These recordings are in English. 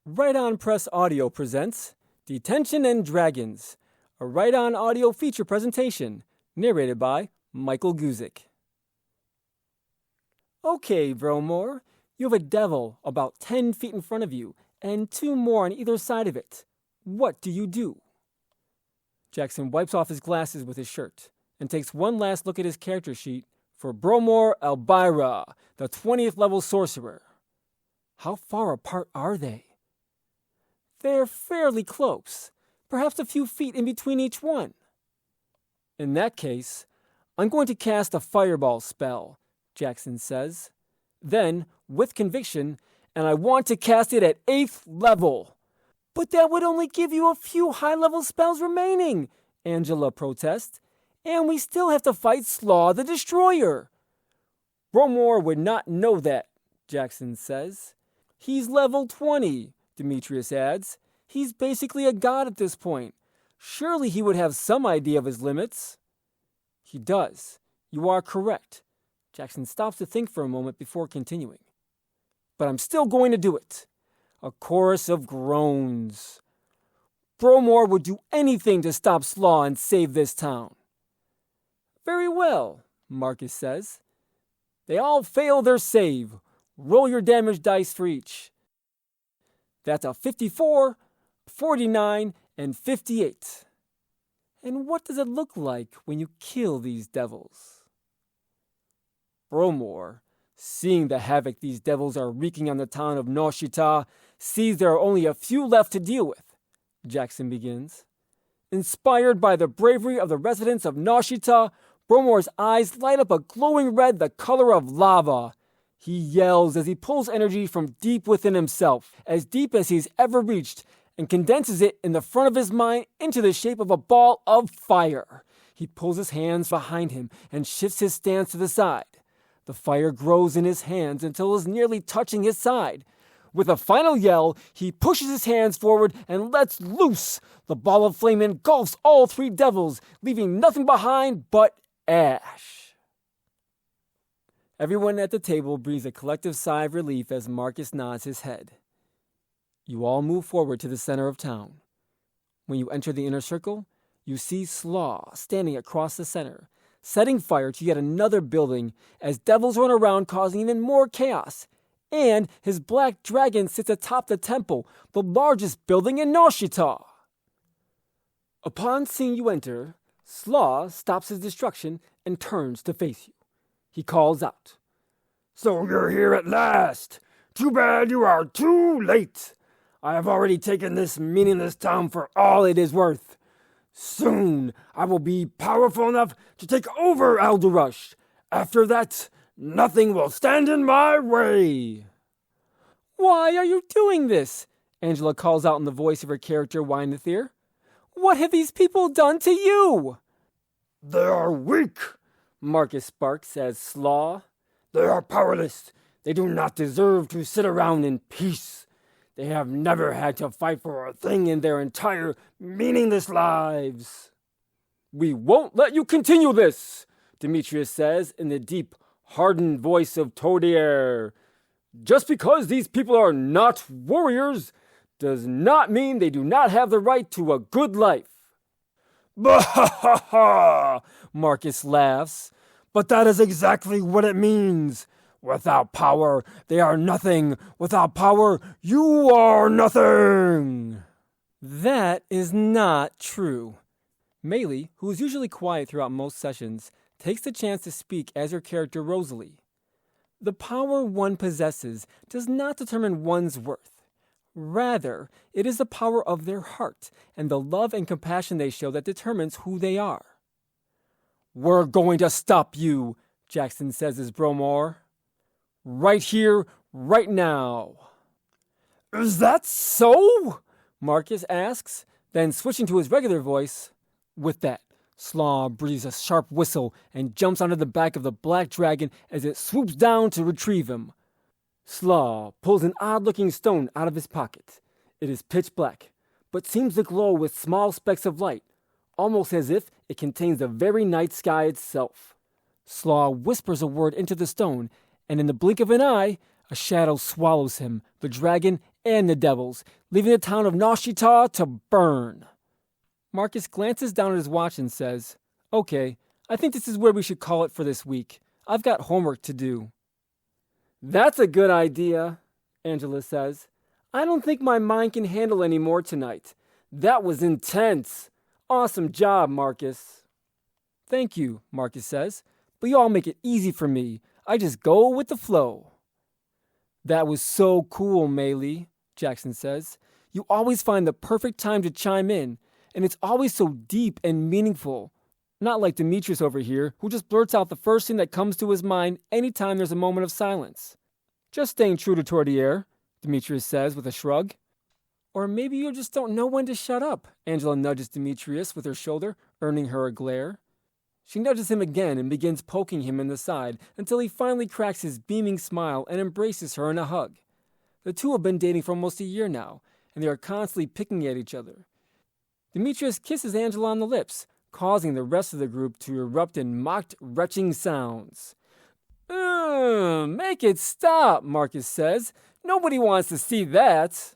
Right On Press Audio presents Detention and Dragons, a Right On audio feature presentation, narrated by Michael Guzik. Okay, Bromore, you have a devil about 10 feet in front of you and 2 more on either side of it. What do you do? Jackson wipes off his glasses with his shirt and takes one last look at his character sheet for Bromore Elbyra, the 20th level sorcerer. How far apart are they? They're fairly close, perhaps a few feet in between each one. In that case, I'm going to cast a fireball spell, Jackson says. Then, with conviction, and I want to cast it at 8th level. But that would only give you a few high-level spells remaining, Angela protests. And we still have to fight Slaw the Destroyer. Bromore would not know that, Jackson says. He's level 20. Demetrius adds. He's basically a god at this point. Surely he would have some idea of his limits. He does. You are correct. Jackson stops to think for a moment before continuing. But I'm still going to do it. A chorus of groans. Bromore would do anything to stop Slaw and save this town. Very well, Marcus says. They all fail their save. Roll your damage dice for each. That's a 54, 49, and 58. And what does it look like when you kill these devils? Bromore, seeing the havoc these devils are wreaking on the town of Noshita, sees there are only a few left to deal with, Jackson begins. Inspired by the bravery of the residents of Noshita, Bromore's eyes light up a glowing red the color of lava. He yells as he pulls energy from deep within himself, as deep as he's ever reached, and condenses it in the front of his mind into the shape of a ball of fire. He pulls his hands behind him and shifts his stance to the side. The fire grows in his hands until it is nearly touching his side. With a final yell, he pushes his hands forward and lets loose. The ball of flame engulfs all 3 devils, leaving nothing behind but ash. Everyone at the table breathes a collective sigh of relief as Marcus nods his head. You all move forward to the center of town. When you enter the inner circle, you see Slaw standing across the center, setting fire to yet another building as devils run around causing even more chaos. And his black dragon sits atop the temple, the largest building in Noshita. Upon seeing you enter, Slaw stops his destruction and turns to face you. He calls out, "So you're here at last! Too bad you are too late! I have already taken this meaningless town for all it is worth. Soon I will be powerful enough to take over Elderush. After that, nothing will stand in my way." "Why are you doing this?" Angela calls out in the voice of her character Wynethir. "What have these people done to you?" "They are weak," Marcus barks as Slaw. "They are powerless. They do not deserve to sit around in peace. They have never had to fight for a thing in their entire meaningless lives." "We won't let you continue this," Demetrius says in the deep, hardened voice of Todier. "Just because these people are not warriors does not mean they do not have the right to a good life." "Bah ha ha ha!" Marcus laughs. "But that is exactly what it means. Without power, they are nothing. Without power, you are nothing." That is not true. Maylee, who is usually quiet throughout most sessions, takes the chance to speak as her character Rosalie. The power one possesses does not determine one's worth. Rather, it is the power of their heart and the love and compassion they show that determines who they are. "We're going to stop you," Jackson says as Bromore. "Right here, right now." "Is that so?" Marcus asks, then switching to his regular voice. With that, Slaw breathes a sharp whistle and jumps onto the back of the black dragon as it swoops down to retrieve him. Slaw pulls an odd-looking stone out of his pocket. It is pitch black, but seems to glow with small specks of light, almost as if it contains the very night sky itself. Slaw whispers a word into the stone, and in the blink of an eye, a shadow swallows him, the dragon, and the devils, leaving the town of Nashita to burn. Marcus glances down at his watch and says, "Okay, I think this is where we should call it for this week. I've got homework to do." "That's a good idea," Angela says. "I don't think my mind can handle any more tonight. That was intense. Awesome job, Marcus." "Thank you," Marcus says, "but you all make it easy for me. I just go with the flow." "That was so cool, Maylee," Jackson says. "You always find the perfect time to chime in, and it's always so deep and meaningful. Not like Demetrius over here, who just blurts out the first thing that comes to his mind anytime there's a moment of silence." "Just staying true to Tordier," Demetrius says with a shrug. "Or maybe you just don't know when to shut up," Angela nudges Demetrius with her shoulder, earning her a glare. She nudges him again and begins poking him in the side until he finally cracks his beaming smile and embraces her in a hug. The two have been dating for almost a year now, and they are constantly picking at each other. Demetrius kisses Angela on the lips, causing the rest of the group to erupt in mocked, retching sounds. Make it stop," Marcus says. "Nobody wants to see that."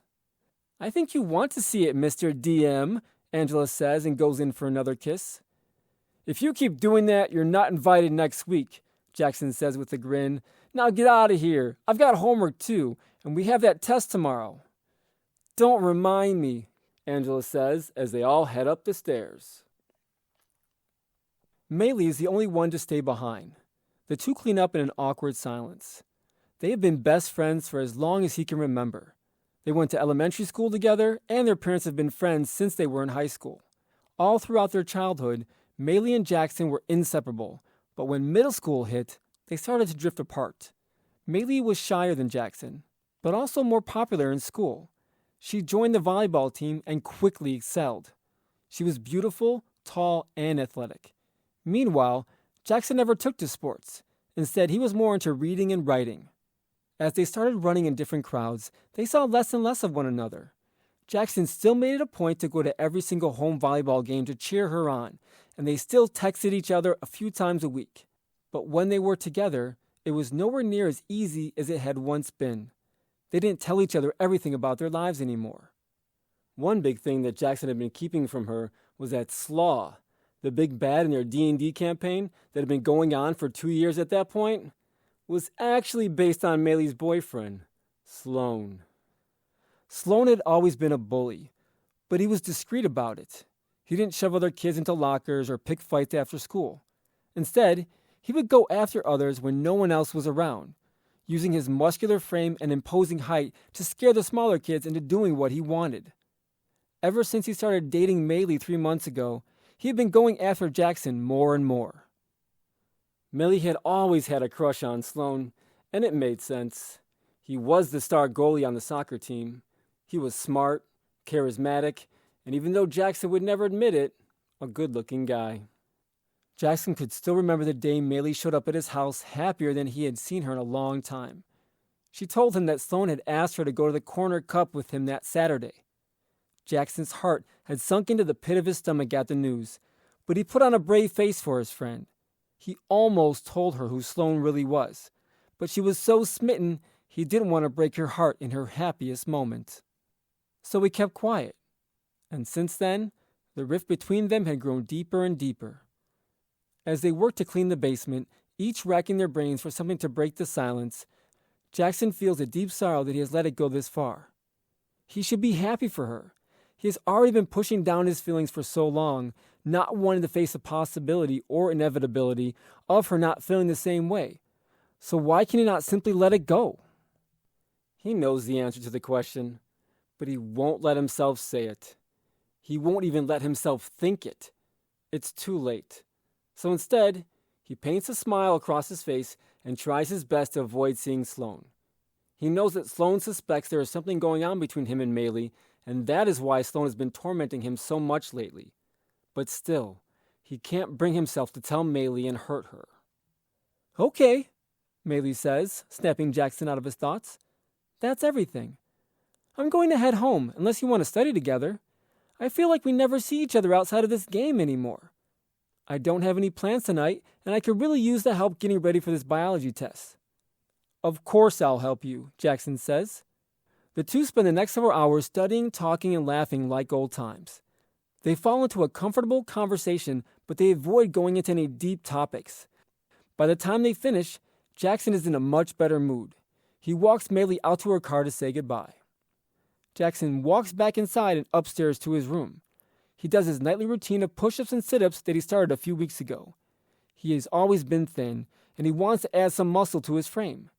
"I think you want to see it, Mr. DM," Angela says and goes in for another kiss. "If you keep doing that, you're not invited next week," Jackson says with a grin. "Now get out of here. I've got homework too, and we have that test tomorrow." "Don't remind me," Angela says as they all head up the stairs. Maylee is the only one to stay behind. The two clean up in an awkward silence. They have been best friends for as long as he can remember. They went to elementary school together, and their parents have been friends since they were in high school. All throughout their childhood, Maylee and Jackson were inseparable, but when middle school hit, they started to drift apart. Maylee was shyer than Jackson, but also more popular in school. She joined the volleyball team and quickly excelled. She was beautiful, tall, and athletic. Meanwhile, Jackson never took to sports. Instead, he was more into reading and writing. As they started running in different crowds, they saw less and less of one another. Jackson still made it a point to go to every single home volleyball game to cheer her on, and they still texted each other a few times a week. But when they were together, it was nowhere near as easy as it had once been. They didn't tell each other everything about their lives anymore. One big thing that Jackson had been keeping from her was that slaw, the big bad in their D&D campaign that had been going on for 2 years at that point, was actually based on Maylee's boyfriend, Sloan. Sloan had always been a bully, but he was discreet about it. He didn't shove other kids into lockers or pick fights after school. Instead, he would go after others when no one else was around, using his muscular frame and imposing height to scare the smaller kids into doing what he wanted. Ever since he started dating Maylee 3 months ago, he had been going after Jackson more and more. Maylee had always had a crush on Sloan, and it made sense. He was the star goalie on the soccer team. He was smart, charismatic, and even though Jackson would never admit it, a good-looking guy. Jackson could still remember the day Maylee showed up at his house happier than he had seen her in a long time. She told him that Sloan had asked her to go to the Corner Cup with him that Saturday. Jackson's heart had sunk into the pit of his stomach at the news, but he put on a brave face for his friend. He almost told her who Sloan really was, but she was so smitten he didn't want to break her heart in her happiest moment. So he kept quiet, and since then, the rift between them had grown deeper and deeper. As they worked to clean the basement, each racking their brains for something to break the silence, Jackson feels a deep sorrow that he has let it go this far. He should be happy for her. He has already been pushing down his feelings for so long, not wanting to face the possibility or inevitability of her not feeling the same way. So why can he not simply let it go? He knows the answer to the question, but he won't let himself say it. He won't even let himself think it. It's too late. So instead, he paints a smile across his face and tries his best to avoid seeing Sloan. He knows that Sloan suspects there is something going on between him and Maylee, and that is why Sloan has been tormenting him so much lately. But still, he can't bring himself to tell Maylee and hurt her. "Okay," Maylee says, snapping Jackson out of his thoughts. "That's everything. I'm going to head home, unless you want to study together. I feel like we never see each other outside of this game anymore. I don't have any plans tonight, and I could really use the help getting ready for this biology test." "Of course I'll help you," Jackson says. The two spend the next several hours studying, talking, and laughing like old times. They fall into a comfortable conversation, but they avoid going into any deep topics. By the time they finish, Jackson is in a much better mood. He walks Maylee out to her car to say goodbye. Jackson walks back inside and upstairs to his room. He does his nightly routine of push-ups and sit-ups that he started a few weeks ago. He has always been thin, and he wants to add some muscle to his frame.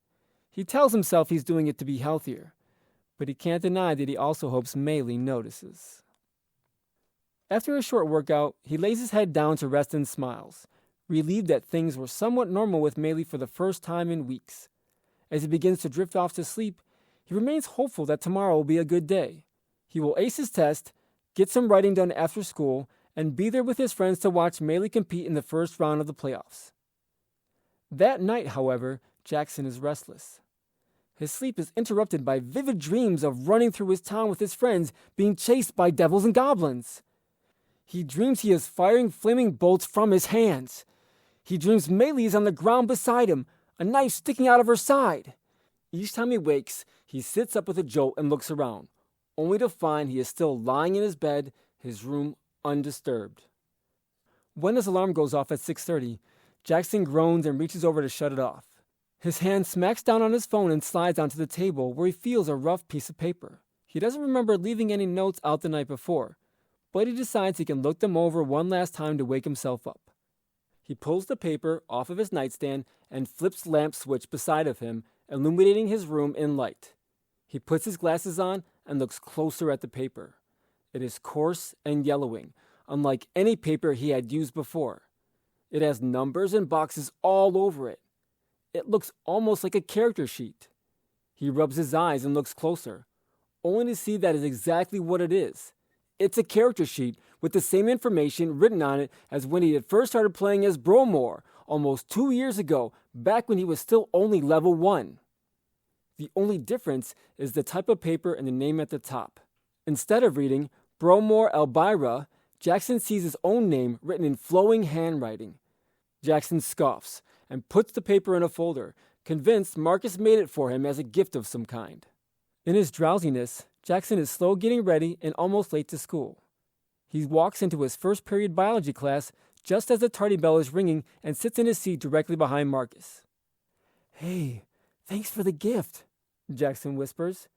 He tells himself he's doing it to be healthier, but he can't deny that he also hopes Maylee notices. After a short workout, he lays his head down to rest and smiles, relieved that things were somewhat normal with Maylee for the first time in weeks. As he begins to drift off to sleep, he remains hopeful that tomorrow will be a good day. He will ace his test, get some writing done after school, and be there with his friends to watch Maylee compete in the first round of the playoffs. That night, however, Jackson is restless. His sleep is interrupted by vivid dreams of running through his town with his friends, being chased by devils and goblins. He dreams he is firing flaming bolts from his hands. He dreams Maylee is on the ground beside him, a knife sticking out of her side. Each time he wakes, he sits up with a jolt and looks around, only to find he is still lying in his bed, his room undisturbed. When his alarm goes off at 6:30, Jackson groans and reaches over to shut it off. His hand smacks down on his phone and slides onto the table where he feels a rough piece of paper. He doesn't remember leaving any notes out the night before, but he decides he can look them over one last time to wake himself up. He pulls the paper off of his nightstand and flips the lamp switch beside of him, illuminating his room in light. He puts his glasses on and looks closer at the paper. It is coarse and yellowing, unlike any paper he had used before. It has numbers and boxes all over it. It looks almost like a character sheet. He rubs his eyes and looks closer, only to see that is exactly what it is. It's a character sheet with the same information written on it as when he had first started playing as Bromore almost 2 years ago, back when he was still only level 1. The only difference is the type of paper and the name at the top. Instead of reading Bromore Elvira, Jackson sees his own name written in flowing handwriting. Jackson scoffs and puts the paper in a folder, convinced Marcus made it for him as a gift of some kind. In his drowsiness, Jackson is slow getting ready and almost late to school. He walks into his first period biology class just as the tardy bell is ringing and sits in his seat directly behind Marcus. "Hey, thanks for the gift," Jackson whispers.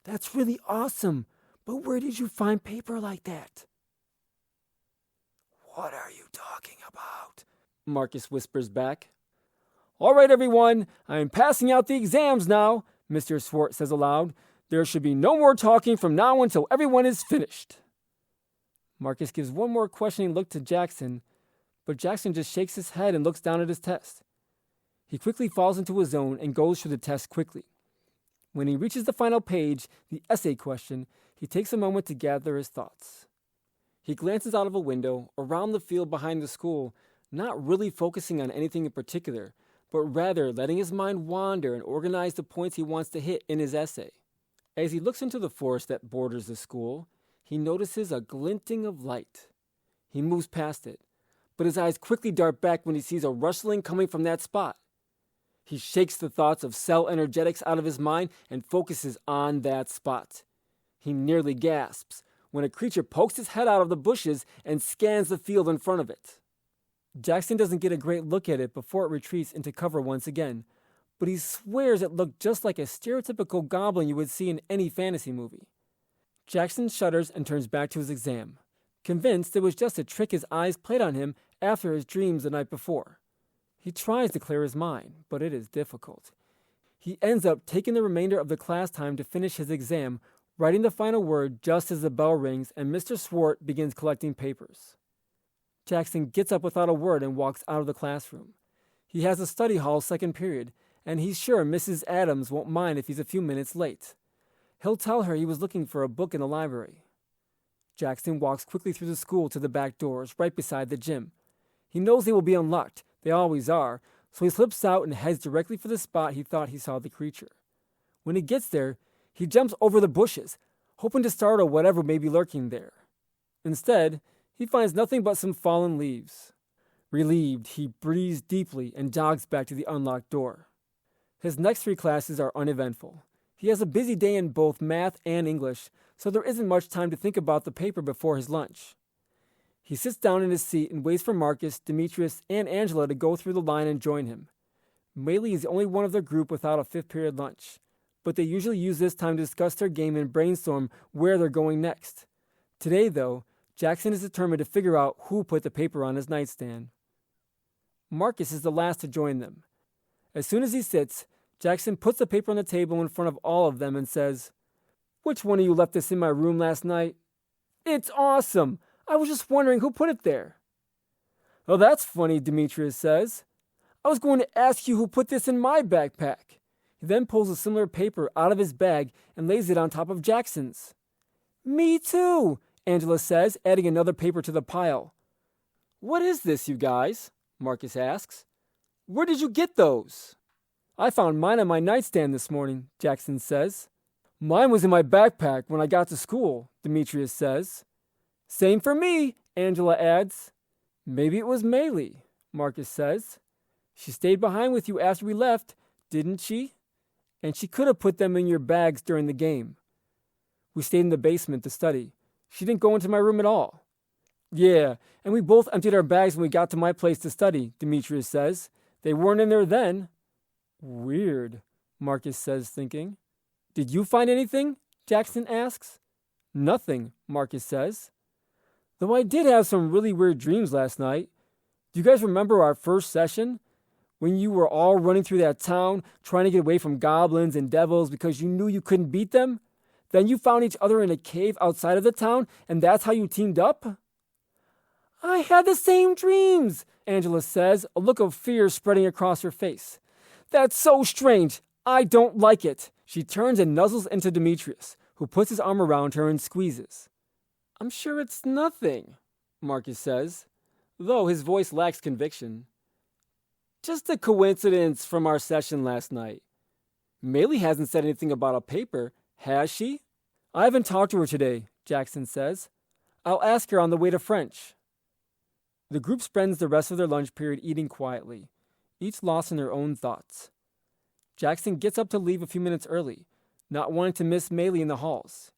"That's really awesome, but where did you find paper like that?" "What are you talking about?" Marcus whispers back. "All right, everyone, I am passing out the exams now," Mr. Swart says aloud. "There should be no more talking from now until everyone is finished." Marcus gives one more questioning look to Jackson, but Jackson just shakes his head and looks down at his test. He quickly falls into his zone and goes through the test quickly. When he reaches the final page, the essay question, he takes a moment to gather his thoughts. He glances out of a window, around the field behind the school, not really focusing on anything in particular, but rather letting his mind wander and organize the points he wants to hit in his essay. As he looks into the forest that borders the school, he notices a glinting of light. He moves past it, but his eyes quickly dart back when he sees a rustling coming from that spot. He shakes the thoughts of cell energetics out of his mind and focuses on that spot. He nearly gasps when a creature pokes its head out of the bushes and scans the field in front of it. Jackson doesn't get a great look at it before it retreats into cover once again, but he swears it looked just like a stereotypical goblin you would see in any fantasy movie. Jackson shudders and turns back to his exam, convinced it was just a trick his eyes played on him after his dreams the night before. He tries to clear his mind, but it is difficult. He ends up taking the remainder of the class time to finish his exam, writing the final word just as the bell rings and Mr. Swart begins collecting papers. Jackson gets up without a word and walks out of the classroom. He has a study hall second period, and he's sure Mrs. Adams won't mind if he's a few minutes late. He'll tell her he was looking for a book in the library. Jackson walks quickly through the school to the back doors, right beside the gym. He knows they will be unlocked. They always are, so he slips out and heads directly for the spot he thought he saw the creature. When he gets there, he jumps over the bushes, hoping to startle whatever may be lurking there. Instead, he finds nothing but some fallen leaves. Relieved, he breathes deeply and jogs back to the unlocked door. His next 3 classes are uneventful. He has a busy day in both math and English, so there isn't much time to think about the paper before his lunch. He sits down in his seat and waits for Marcus, Demetrius, and Angela to go through the line and join him. Maylee is the only one of their group without a fifth period lunch, but they usually use this time to discuss their game and brainstorm where they're going next. Today, though, Jackson is determined to figure out who put the paper on his nightstand. Marcus is the last to join them. As soon as he sits, Jackson puts the paper on the table in front of all of them and says, "Which one of you left this in my room last night?" "It's awesome! I was just wondering who put it there." "Oh, that's funny," Demetrius says. "I was going to ask you who put this in my backpack." He then pulls a similar paper out of his bag and lays it on top of Jackson's. "Me too," Angela says, adding another paper to the pile. "What is this, you guys?" Marcus asks. "Where did you get those?" "I found mine on my nightstand this morning," Jackson says. "Mine was in my backpack when I got to school," Demetrius says. "Same for me," Angela adds. "Maybe it was Maylee," Marcus says. "She stayed behind with you after we left, didn't she? And she could have put them in your bags during the game. We stayed in the basement to study. She didn't go into my room at all." "Yeah, and we both emptied our bags when we got to my place to study," Demetrius says. "They weren't in there then." "Weird," Marcus says, thinking. "Did you find anything?" Jackson asks. "Nothing," Marcus says. "Though I did have some really weird dreams last night. Do you guys remember our first session? When you were all running through that town, trying to get away from goblins and devils because you knew you couldn't beat them? Then you found each other in a cave outside of the town, and that's how you teamed up?" "I had the same dreams," Angela says, a look of fear spreading across her face. "That's so strange. I don't like it." She turns and nuzzles into Demetrius, who puts his arm around her and squeezes. "I'm sure it's nothing," Marcus says, though his voice lacks conviction. "Just a coincidence from our session last night. Maylee hasn't said anything about a paper, has she?" "I haven't talked to her today," Jackson says. "I'll ask her on the way to French." The group spends the rest of their lunch period eating quietly, each lost in their own thoughts. Jackson gets up to leave a few minutes early, not wanting to miss Maylee in the halls.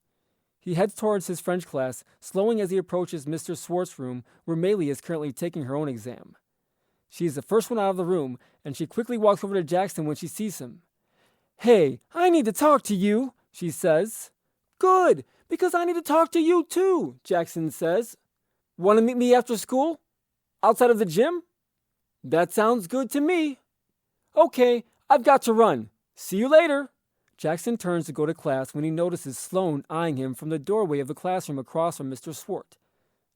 He heads towards his French class, slowing as he approaches Mr. Swartz's room, where Maylee is currently taking her own exam. She is the first one out of the room, and she quickly walks over to Jackson when she sees him. "Hey, I need to talk to you," she says. "Good, because I need to talk to you too," Jackson says. "Want to meet me after school? Outside of the gym?" "That sounds good to me." "Okay, I've got to run. See you later." Jackson turns to go to class when he notices Sloane eyeing him from the doorway of the classroom across from Mr. Swart.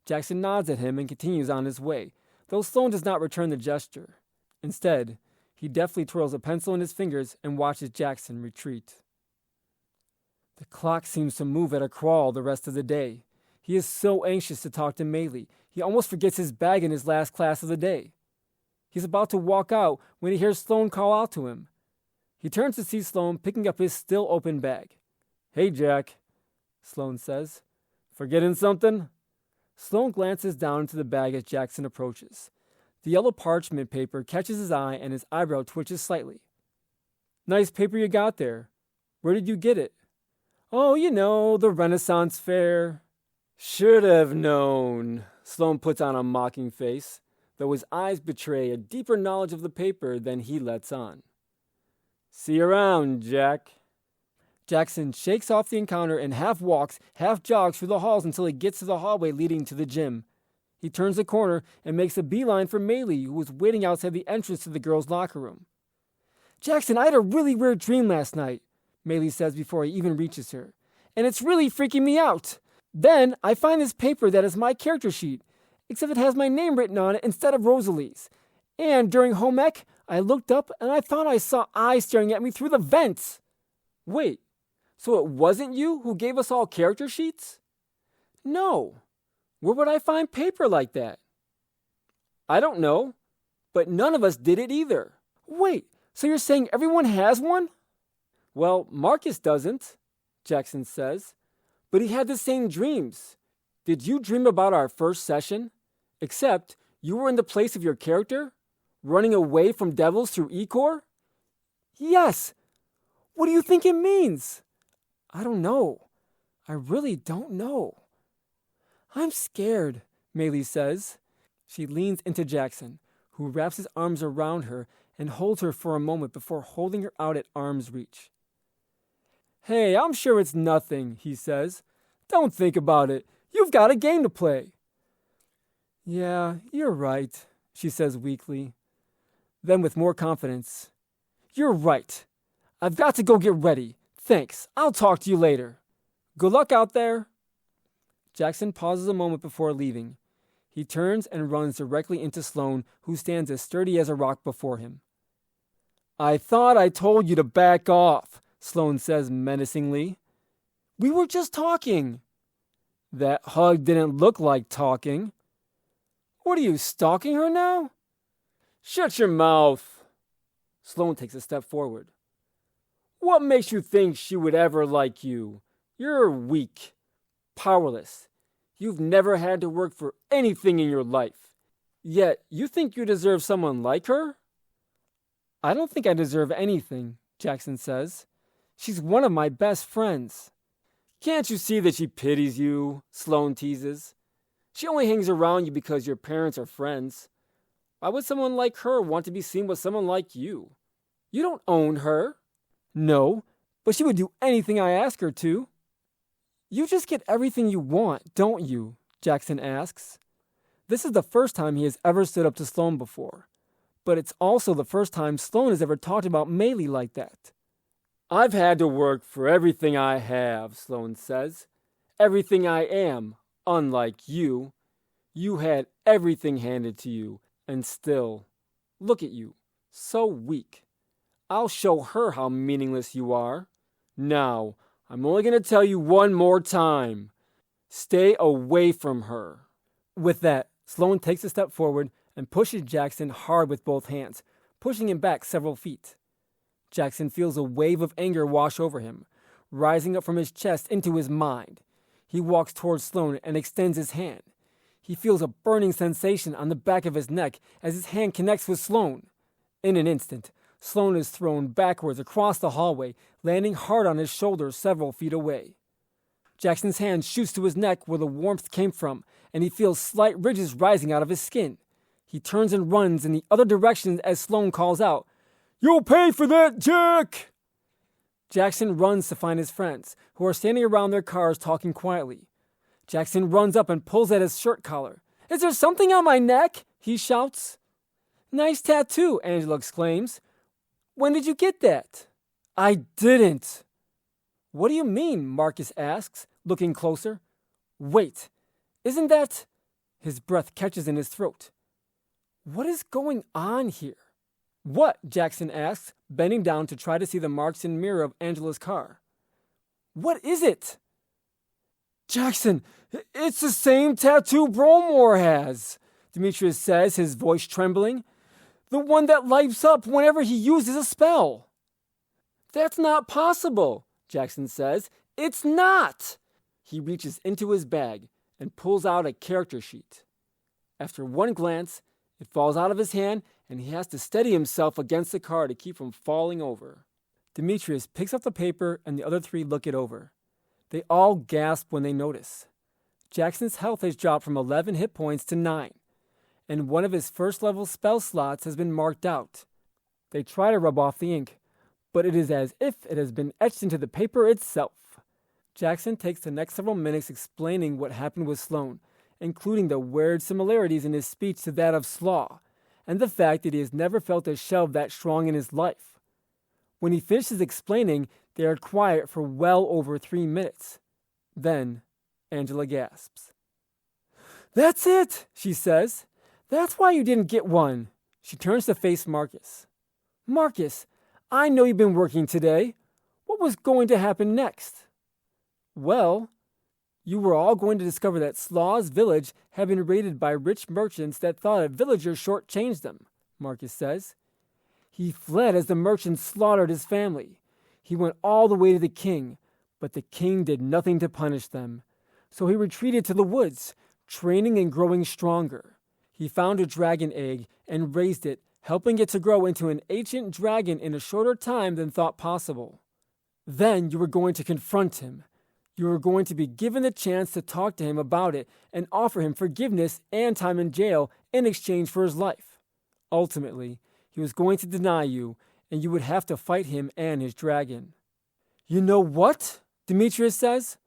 Jackson nods at him and continues on his way, though Sloane does not return the gesture. Instead, he deftly twirls a pencil in his fingers and watches Jackson retreat. The clock seems to move at a crawl the rest of the day. He is so anxious to talk to Maylee, he almost forgets his bag in his last class of the day. He's about to walk out when he hears Sloane call out to him. He turns to see Sloane picking up his still open bag. "Hey, Jack," Sloane says. "Forgetting something?" Sloane glances down into the bag as Jackson approaches. The yellow parchment paper catches his eye and his eyebrow twitches slightly. "Nice paper you got there. Where did you get it?" "Oh, you know, the Renaissance Fair." "Should have known," Sloane puts on a mocking face, though his eyes betray a deeper knowledge of the paper than he lets on. "See you around, Jack." Jackson shakes off the encounter and half walks, half jogs through the halls until he gets to the hallway leading to the gym. He turns the corner and makes a beeline for Maylee, who was waiting outside the entrance to the girls' locker room. "Jackson, I had a really weird dream last night," Maylee says before he even reaches her, "and it's really freaking me out. Then I find this paper that is my character sheet, except it has my name written on it instead of Rosalie's. And during home ec, I looked up and I thought I saw eyes staring at me through the vents." "Wait, so it wasn't you who gave us all character sheets?" "No. Where would I find paper like that?" "I don't know, but none of us did it either." "Wait, so you're saying everyone has one?" "Well, Marcus doesn't," Jackson says, "but he had the same dreams. Did you dream about our first session? Except you were in the place of your character, running away from devils through Ecor?" "Yes. What do you think it means? I don't know. I really don't know. I'm scared, Maylee says. She leans into Jackson, who wraps his arms around her and holds her for a moment before holding her out at arm's reach. Hey, I'm sure it's nothing, he says. Don't think about it. You've got a game to play. Yeah, you're right, she says weakly. Then with more confidence, you're right. I've got to go get ready. Thanks. I'll talk to you later. Good luck out there. Jackson pauses a moment before leaving. He turns and runs directly into Sloane, who stands as sturdy as a rock before him. I thought I told you to back off, Sloane says menacingly. We were just talking. That hug didn't look like talking. What are you, stalking her now? Shut your mouth. Sloane takes a step forward. What makes you think she would ever like you? You're weak, powerless. You've never had to work for anything in your life. Yet you think you deserve someone like her? I don't think I deserve anything, Jackson says. She's one of my best friends. Can't you see that she pities you? Sloane teases. She only hangs around you because your parents are friends. Why would someone like her want to be seen with someone like you? You don't own her. No, but she would do anything I ask her to. You just get everything you want, don't you? Jackson asks. This is the first time he has ever stood up to Sloane before, but it's also the first time Sloane has ever talked about Maylee like that. I've had to work for everything I have, Sloane says. Everything I am, unlike you. You had everything handed to you, and still, look at you, so weak. I'll show her how meaningless you are. Now, I'm only going to tell you one more time. Stay away from her. With that, Sloane takes a step forward and pushes Jackson hard with both hands, pushing him back several feet. Jackson feels a wave of anger wash over him, rising up from his chest into his mind. He walks towards Sloane and extends his hand. He feels a burning sensation on the back of his neck as his hand connects with Sloane. In an instant, Sloane is thrown backwards across the hallway, landing hard on his shoulder several feet away. Jackson's hand shoots to his neck where the warmth came from, and he feels slight ridges rising out of his skin. He turns and runs in the other direction as Sloane calls out, "You'll pay for that, Jack!" Jackson runs to find his friends, who are standing around their cars talking quietly. Jackson runs up and pulls at his shirt collar. "Is there something on my neck?" he shouts. "Nice tattoo," Angela exclaims. "When did you get that?" "I didn't." "What do you mean?" Marcus asks, looking closer. "Wait, isn't that—" His breath catches in his throat. What is going on here? "What?" Jackson asks, bending down to try to see the marks in the mirror of Angela's car. "What is it?" "Jackson, it's the same tattoo Bromore has," Demetrius says, his voice trembling. "The one that lights up whenever he uses a spell." "That's not possible," Jackson says. "It's not." He reaches into his bag and pulls out a character sheet. After one glance, it falls out of his hand, and he has to steady himself against the car to keep from falling over. Demetrius picks up the paper, and the other three look it over. They all gasp when they notice. Jackson's health has dropped from 11 hit points to 9, and one of his first-level spell slots has been marked out. They try to rub off the ink, but it is as if it has been etched into the paper itself. Jackson takes the next several minutes explaining what happened with Sloane, including the weird similarities in his speech to that of Slaw, and the fact that he has never felt a shove that strong in his life. When he finishes explaining, they are quiet for well over 3 minutes. Then, Angela gasps. "That's it," she says. "That's why you didn't get one." She turns to face Marcus. "Marcus, I know you've been working today. What was going to happen next?" "Well, you were all going to discover that Slaw's village had been raided by rich merchants that thought a villager shortchanged them," Marcus says. "He fled as the merchants slaughtered his family. He went all the way to the king, but the king did nothing to punish them. So he retreated to the woods, training and growing stronger. He found a dragon egg and raised it, helping it to grow into an ancient dragon in a shorter time than thought possible. Then you were going to confront him. You were going to be given the chance to talk to him about it and offer him forgiveness and time in jail in exchange for his life. Ultimately, he was going to deny you, and you would have to fight him and his dragon. You know what? Demetrius says.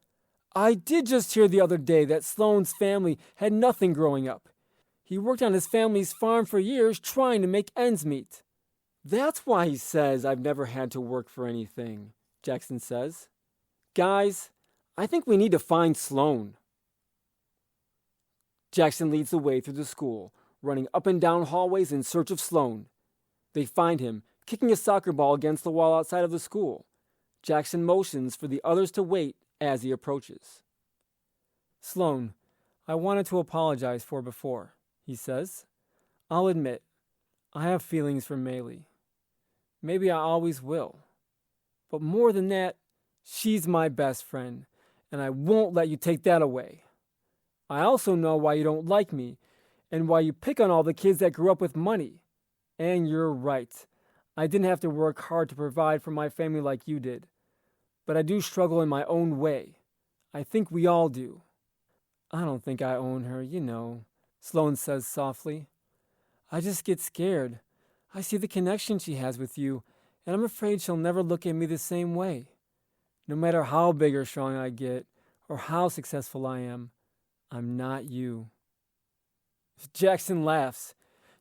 I did just hear the other day that Sloane's family had nothing growing up. He worked on his family's farm for years trying to make ends meet. That's why he says I've never had to work for anything, Jackson says. Guys, I think we need to find Sloane. Jackson leads the way through the school, running up and down hallways in search of Sloane. They find him, kicking a soccer ball against the wall outside of the school. Jackson motions for the others to wait as he approaches. Sloane, I wanted to apologize for before, he says. I'll admit, I have feelings for Maylee. Maybe I always will. But more than that, she's my best friend, and I won't let you take that away. I also know why you don't like me, and why you pick on all the kids that grew up with money. And you're right. I didn't have to work hard to provide for my family like you did. But I do struggle in my own way. I think we all do. I don't think I own her, you know, Sloane says softly. I just get scared. I see the connection she has with you, and I'm afraid she'll never look at me the same way. No matter how big or strong I get, or how successful I am, I'm not you. Jackson laughs.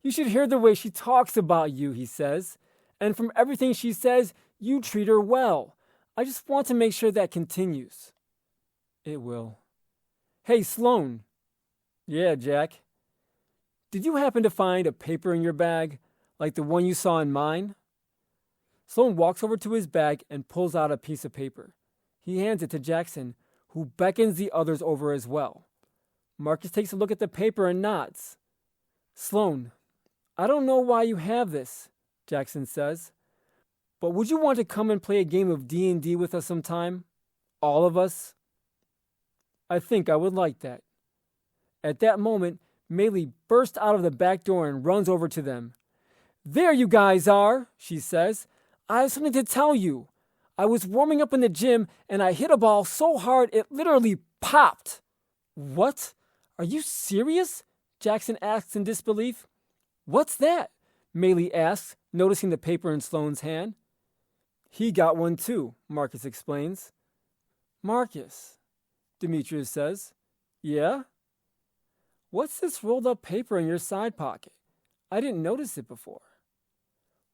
You should hear the way she talks about you, he says. And from everything she says, you treat her well. I just want to make sure that continues. It will. Hey, Sloane. Yeah, Jack. Did you happen to find a paper in your bag, like the one you saw in mine? Sloane walks over to his bag and pulls out a piece of paper. He hands it to Jackson, who beckons the others over as well. Marcus takes a look at the paper and nods. Sloane, I don't know why you have this, Jackson says, but would you want to come and play a game of D&D with us sometime? All of us? I think I would like that. At that moment, Maylee bursts out of the back door and runs over to them. There you guys are, she says. I have something to tell you. I was warming up in the gym and I hit a ball so hard it literally popped. What? Are you serious? Jackson asks in disbelief. What's that? Maylee asks, noticing the paper in Sloane's hand. He got one too, Marcus explains. Marcus, Demetrius says. Yeah? What's this rolled up paper in your side pocket? I didn't notice it before.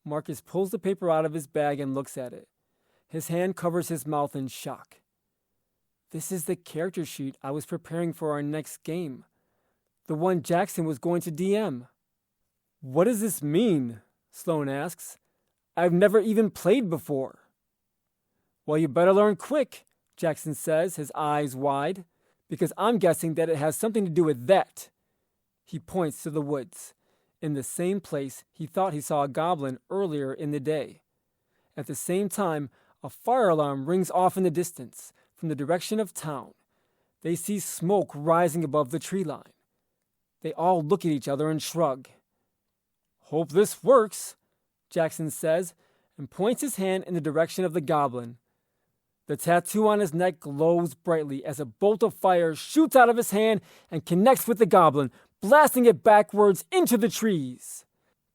Marcus pulls the paper out of his bag and looks at it. His hand covers his mouth in shock. This is the character sheet I was preparing for our next game. The one Jackson was going to DM. What does this mean? Sloane asks. I've never even played before. Well, you better learn quick, Jackson says, his eyes wide, because I'm guessing that it has something to do with that. He points to the woods, in the same place he thought he saw a goblin earlier in the day. At the same time, a fire alarm rings off in the distance, from the direction of town. They see smoke rising above the tree line. They all look at each other and shrug. Hope this works, Jackson says, and points his hand in the direction of the goblin. The tattoo on his neck glows brightly as a bolt of fire shoots out of his hand and connects with the goblin, blasting it backwards into the trees.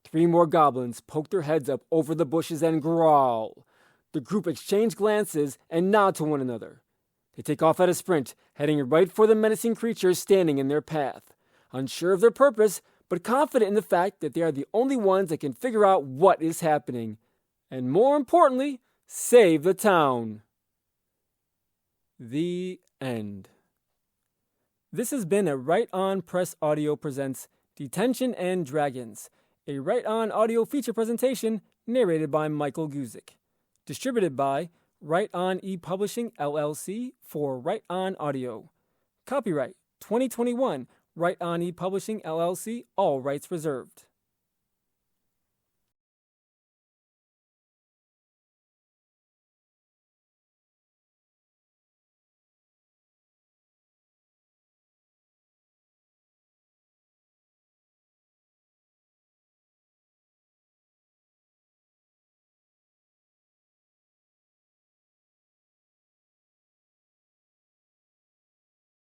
3 more goblins poke their heads up over the bushes and growl. The group exchange glances and nod to one another. They take off at a sprint, heading right for the menacing creatures standing in their path, unsure of their purpose, but confident in the fact that they are the only ones that can figure out what is happening, and more importantly, save the town. The end. This has been a Right On Press Audio presents Detention and Dragons, a Right On audio feature presentation narrated by Michael Guzik. Distributed by Right On ePublishing LLC for Right On Audio. Copyright 2021 Right On ePublishing LLC, all rights reserved.